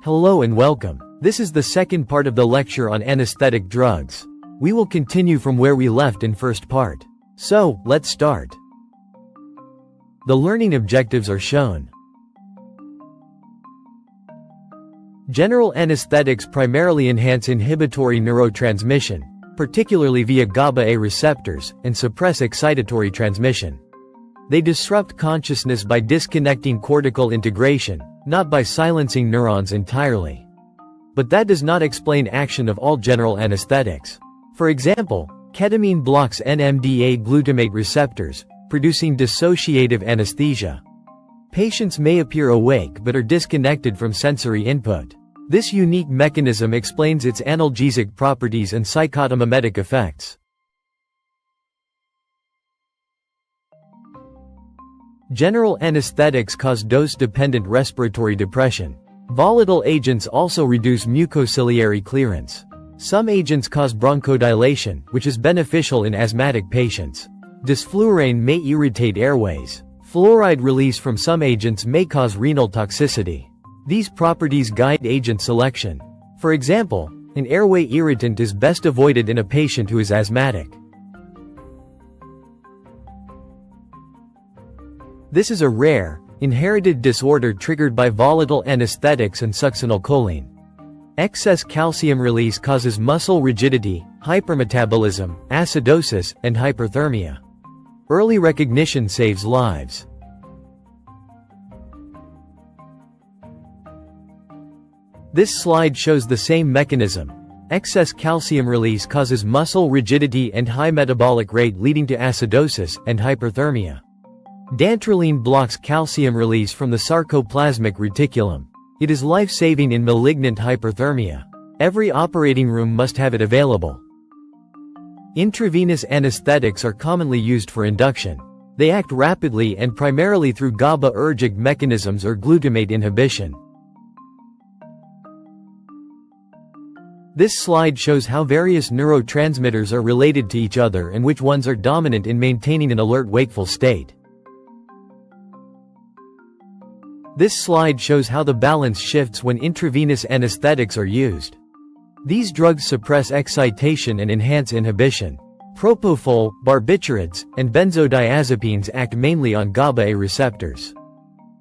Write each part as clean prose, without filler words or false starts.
Hello and welcome. This is the second part of the lecture on anesthetic drugs. We will continue from where we left in first part. So, let's start. The learning objectives are shown. General anesthetics primarily enhance inhibitory neurotransmission, particularly via GABA-A receptors, and suppress excitatory transmission. They disrupt consciousness by disconnecting cortical integration, not by silencing neurons entirely. But that does not explain action of all general anesthetics. For example, ketamine blocks NMDA glutamate receptors, producing dissociative anesthesia. Patients may appear awake but are disconnected from sensory input. This unique mechanism explains its analgesic properties and psychotomimetic effects. General anesthetics cause dose-dependent respiratory depression. Volatile agents also reduce mucociliary clearance. Some agents cause bronchodilation, which is beneficial in asthmatic patients. Desflurane may irritate airways. Fluoride release from some agents may cause renal toxicity. These properties guide agent selection. For example, an airway irritant is best avoided in a patient who is asthmatic. This is a rare, inherited disorder triggered by volatile anesthetics and succinylcholine. Excess calcium release causes muscle rigidity, hypermetabolism, acidosis, and hyperthermia. Early recognition saves lives. This slide shows the same mechanism. Excess calcium release causes muscle rigidity and high metabolic rate, leading to acidosis and hyperthermia. Dantrolene blocks calcium release from the sarcoplasmic reticulum. It is life-saving in malignant hyperthermia. Every operating room must have it available. Intravenous anesthetics are commonly used for induction. They act rapidly and primarily through GABAergic mechanisms or glutamate inhibition. This slide shows how various neurotransmitters are related to each other and which ones are dominant in maintaining an alert wakeful state. This slide shows how the balance shifts when intravenous anesthetics are used. These drugs suppress excitation and enhance inhibition. Propofol, barbiturates, and benzodiazepines act mainly on GABA-A receptors.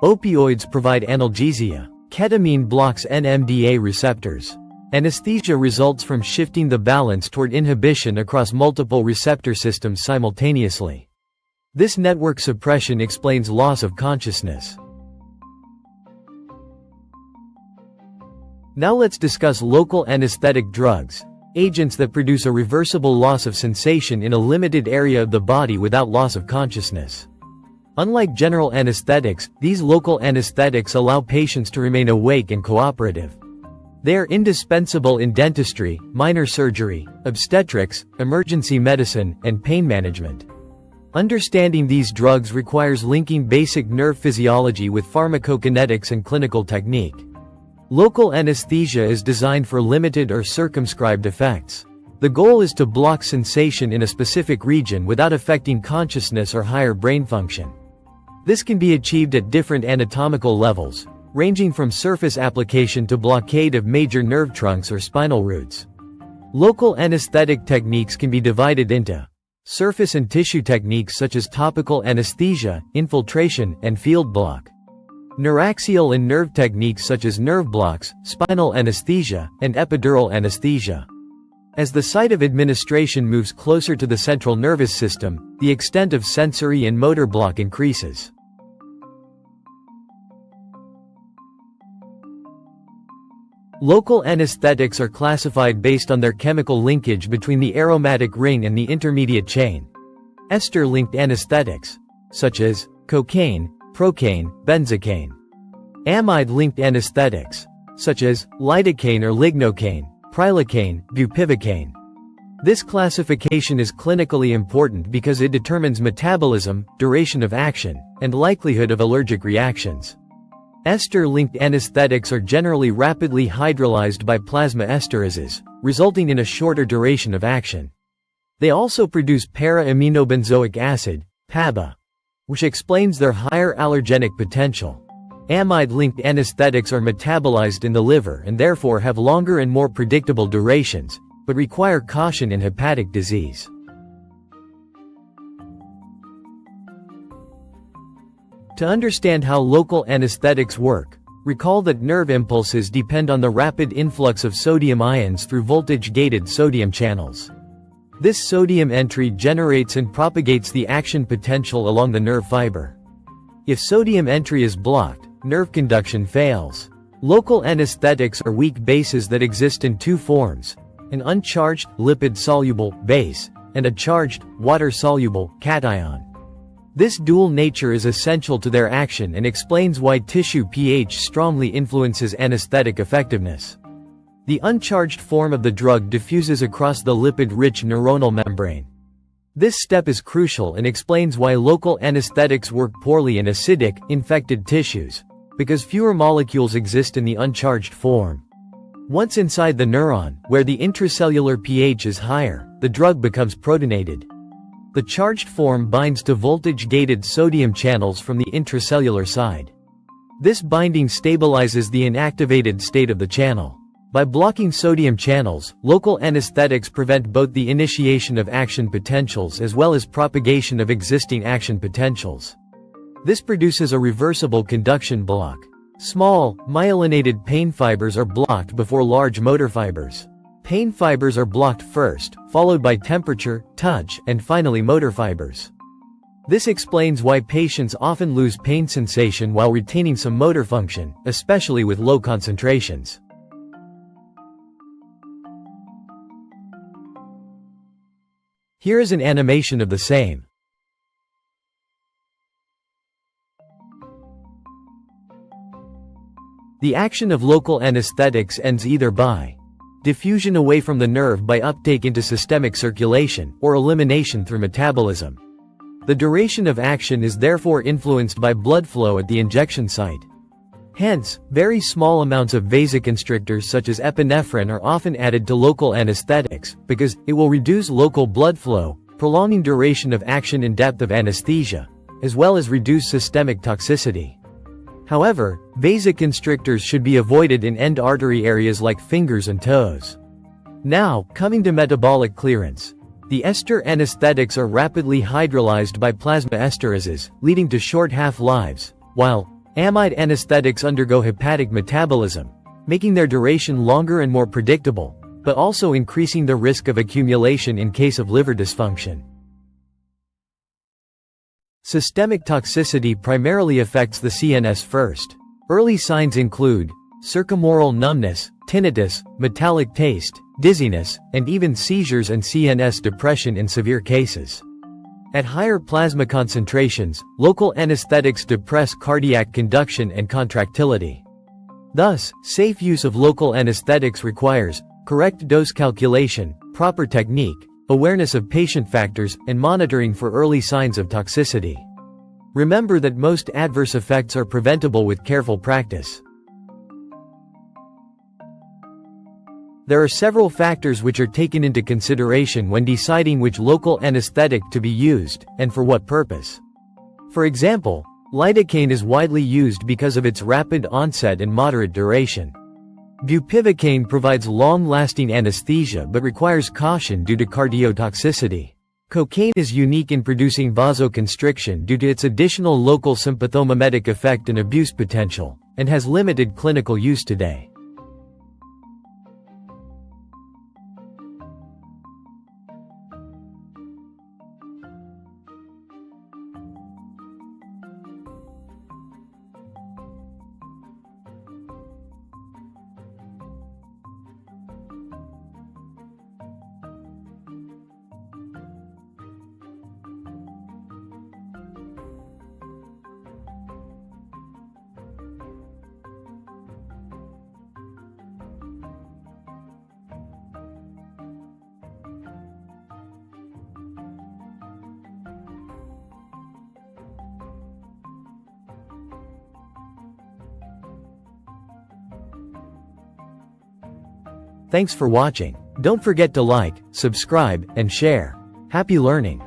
Opioids provide analgesia. Ketamine blocks NMDA receptors. Anesthesia results from shifting the balance toward inhibition across multiple receptor systems simultaneously. This network suppression explains loss of consciousness. Now let's discuss local anesthetic drugs, agents that produce a reversible loss of sensation in a limited area of the body without loss of consciousness. Unlike general anesthetics, these local anesthetics allow patients to remain awake and cooperative. They are indispensable in dentistry, minor surgery, obstetrics, emergency medicine, and pain management. Understanding these drugs requires linking basic nerve physiology with pharmacokinetics and clinical technique. Local anesthesia is designed for limited or circumscribed effects. The goal is to block sensation in a specific region without affecting consciousness or higher brain function. This can be achieved at different anatomical levels, ranging from surface application to blockade of major nerve trunks or spinal roots. Local anesthetic techniques can be divided into surface and tissue techniques such as topical anesthesia, infiltration, and field block. Neuraxial and nerve techniques such as nerve blocks, spinal anesthesia, and epidural anesthesia. As the site of administration moves closer to the central nervous system, the extent of sensory and motor block increases. Local anesthetics are classified based on their chemical linkage between the aromatic ring and the intermediate chain. Ester-linked anesthetics, such as cocaine, procaine, benzocaine. Amide-linked anesthetics, such as lidocaine or lignocaine, prilocaine, bupivacaine. This classification is clinically important because it determines metabolism, duration of action, and likelihood of allergic reactions. Ester-linked anesthetics are generally rapidly hydrolyzed by plasma esterases, resulting in a shorter duration of action. They also produce para-aminobenzoic acid, PABA, which explains their higher allergenic potential. Amide-linked anesthetics are metabolized in the liver and therefore have longer and more predictable durations, but require caution in hepatic disease. To understand how local anesthetics work, recall that nerve impulses depend on the rapid influx of sodium ions through voltage-gated sodium channels. This sodium entry generates and propagates the action potential along the nerve fiber. If sodium entry is blocked, nerve conduction fails. Local anesthetics are weak bases that exist in two forms: an uncharged, lipid-soluble base, and a charged, water-soluble cation. This dual nature is essential to their action and explains why tissue pH strongly influences anesthetic effectiveness. The uncharged form of the drug diffuses across the lipid-rich neuronal membrane. This step is crucial and explains why local anesthetics work poorly in acidic, infected tissues, because fewer molecules exist in the uncharged form. Once inside the neuron, where the intracellular pH is higher, the drug becomes protonated. The charged form binds to voltage-gated sodium channels from the intracellular side. This binding stabilizes the inactivated state of the channel. By blocking sodium channels, local anesthetics prevent both the initiation of action potentials as well as propagation of existing action potentials. This produces a reversible conduction block. Small, myelinated pain fibers are blocked before large motor fibers. Pain fibers are blocked first, followed by temperature, touch, and finally motor fibers. This explains why patients often lose pain sensation while retaining some motor function, especially with low concentrations. Here is an animation of the same. The action of local anesthetics ends either by diffusion away from the nerve by uptake into systemic circulation, or elimination through metabolism. The duration of action is therefore influenced by blood flow at the injection site. Hence, very small amounts of vasoconstrictors such as epinephrine are often added to local anesthetics, because it will reduce local blood flow, prolonging duration of action and depth of anesthesia, as well as reduce systemic toxicity. However, vasoconstrictors should be avoided in end artery areas like fingers and toes. Now, coming to metabolic clearance. The ester anesthetics are rapidly hydrolyzed by plasma esterases, leading to short half-lives, while amide anesthetics undergo hepatic metabolism, making their duration longer and more predictable, but also increasing the risk of accumulation in case of liver dysfunction. Systemic toxicity primarily affects the CNS first. Early signs include circumoral numbness, tinnitus, metallic taste, dizziness, and even seizures and CNS depression in severe cases. At higher plasma concentrations, local anesthetics depress cardiac conduction and contractility. Thus, safe use of local anesthetics requires correct dose calculation, proper technique, awareness of patient factors, and monitoring for early signs of toxicity. Remember that most adverse effects are preventable with careful practice. There are several factors which are taken into consideration when deciding which local anesthetic to be used, and for what purpose. For example, lidocaine is widely used because of its rapid onset and moderate duration. Bupivacaine provides long-lasting anesthesia but requires caution due to cardiotoxicity. Cocaine is unique in producing vasoconstriction due to its additional local sympathomimetic effect and abuse potential, and has limited clinical use today. Thanks for watching. Don't forget to like, subscribe, and share. Happy learning!